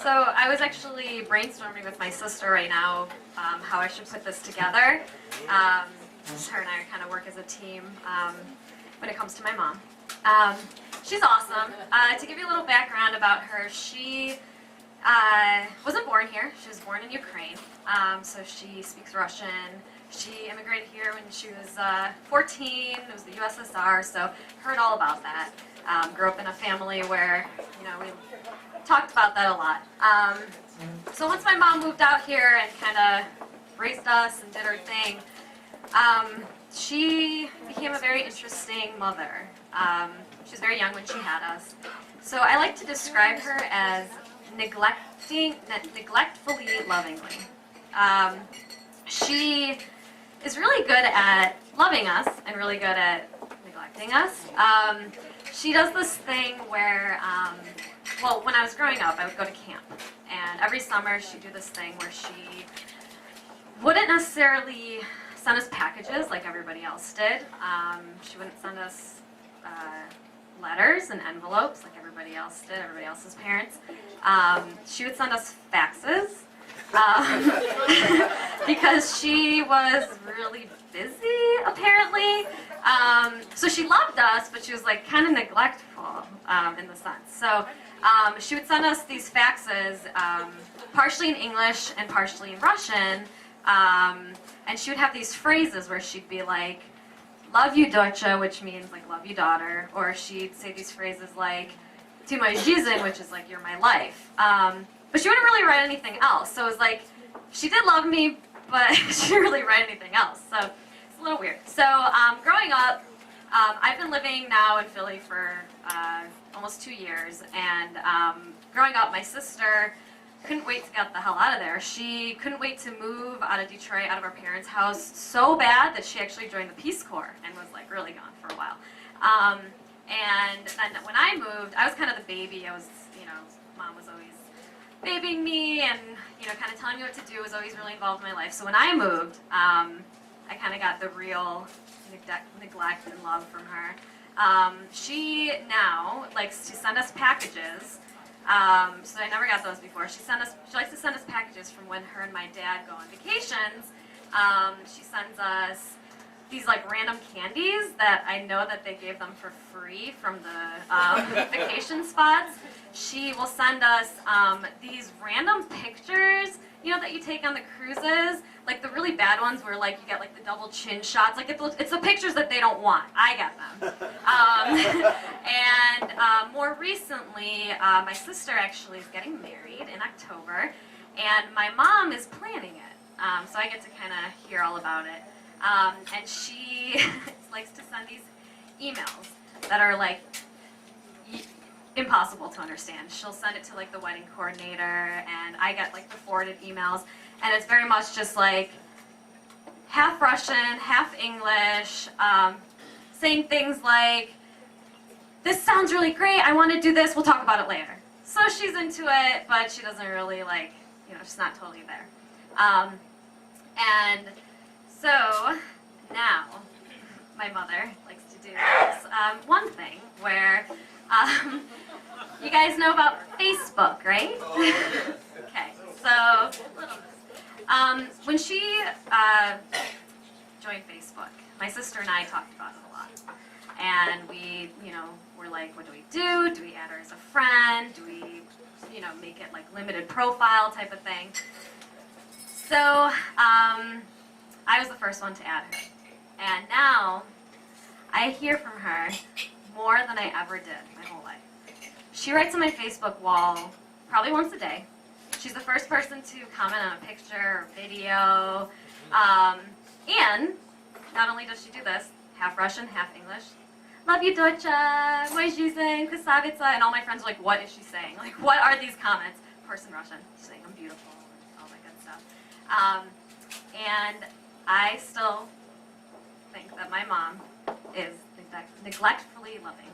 So I was actually brainstorming with my sister right now how I should put this together. Her and I kind of work as a team when it comes to my mom. She's awesome. To give you a little background about her, she wasn't born here. She was born in Ukraine, so she speaks Russian. She immigrated here when she was 14. It was the USSR, so heard all about that. Grew up in a family where, we talked about that a lot. So once my mom moved out here and kind of raised us and did her thing, she became a very interesting mother. She was very young when she had us. So I like to describe her as neglectfully lovingly. She is really good at loving us and really good at neglecting us. She does this thing where, well, when I was growing up, I would go to camp. And every summer she'd do this thing where she wouldn't necessarily send us packages like everybody else did. She wouldn't send us letters and envelopes like everybody else did, everybody else's parents. She would send us faxes because she was really busy, apparently. So she loved us, but she was like kind of neglectful in the sense. So she would send us these faxes, partially in English and partially in Russian. And she would have these phrases where she'd be like, "Love you, dotcha," which means like love you, daughter. Or she'd say these phrases like, "Tu my жизнь," which is like you're my life. But she wouldn't really write anything else. So it was like, she did love me, but she didn't really write anything else. So it's a little weird. So growing up, I've been living now in Philly for almost 2 years. And growing up, my sister couldn't wait to get the hell out of there. She couldn't wait to move out of Detroit, out of her parents' house so bad that she actually joined the Peace Corps and was like really gone for a while. And then when I moved, I was kind of the baby. I was, mom was always babying me and, kind of telling me what to do, was always really involved in my life. So when I moved, I kind of got the real neglect and love from her. She now likes to send us packages. So I never got those before. She likes to send us packages from when her and my dad go on vacations. She sends us these like random candies that I know that they gave them for free from the vacation spots. She will send us these random pictures, that you take on the cruises, like the really bad ones where like you get like the double chin shots. Like it's the pictures that they don't want. I get them. And more recently, my sister actually is getting married in October, and my mom is planning it. So I get to kind of hear all about it. And she likes to send these emails that are like impossible to understand. She'll send it to like the wedding coordinator, and I get like the forwarded emails, and it's very much just like half Russian, half English, saying things like, "This sounds really great, I want to do this, we'll talk about it later." So she's into it, but she doesn't really like, she's not totally there. And so now my mother likes to do this one thing where you guys know about Facebook, right? Okay, so when she joined Facebook, my sister and I talked about it a lot. And we, were like, what do we do? Do we add her as a friend? Do we, make it like limited profile type of thing? So I was the first one to add her. And now I hear from her more than I ever did my whole life. She writes on my Facebook wall probably once a day. She's the first person to comment on a picture or video. And not only does she do this, half Russian, half English. "Love you, dotcha, moy жизнь, красавица," and all my friends are like, what is she saying? Like, what are these comments? Person Russian. She's saying I'm beautiful and all that good stuff. And I still think that my mom is neglectfully loving.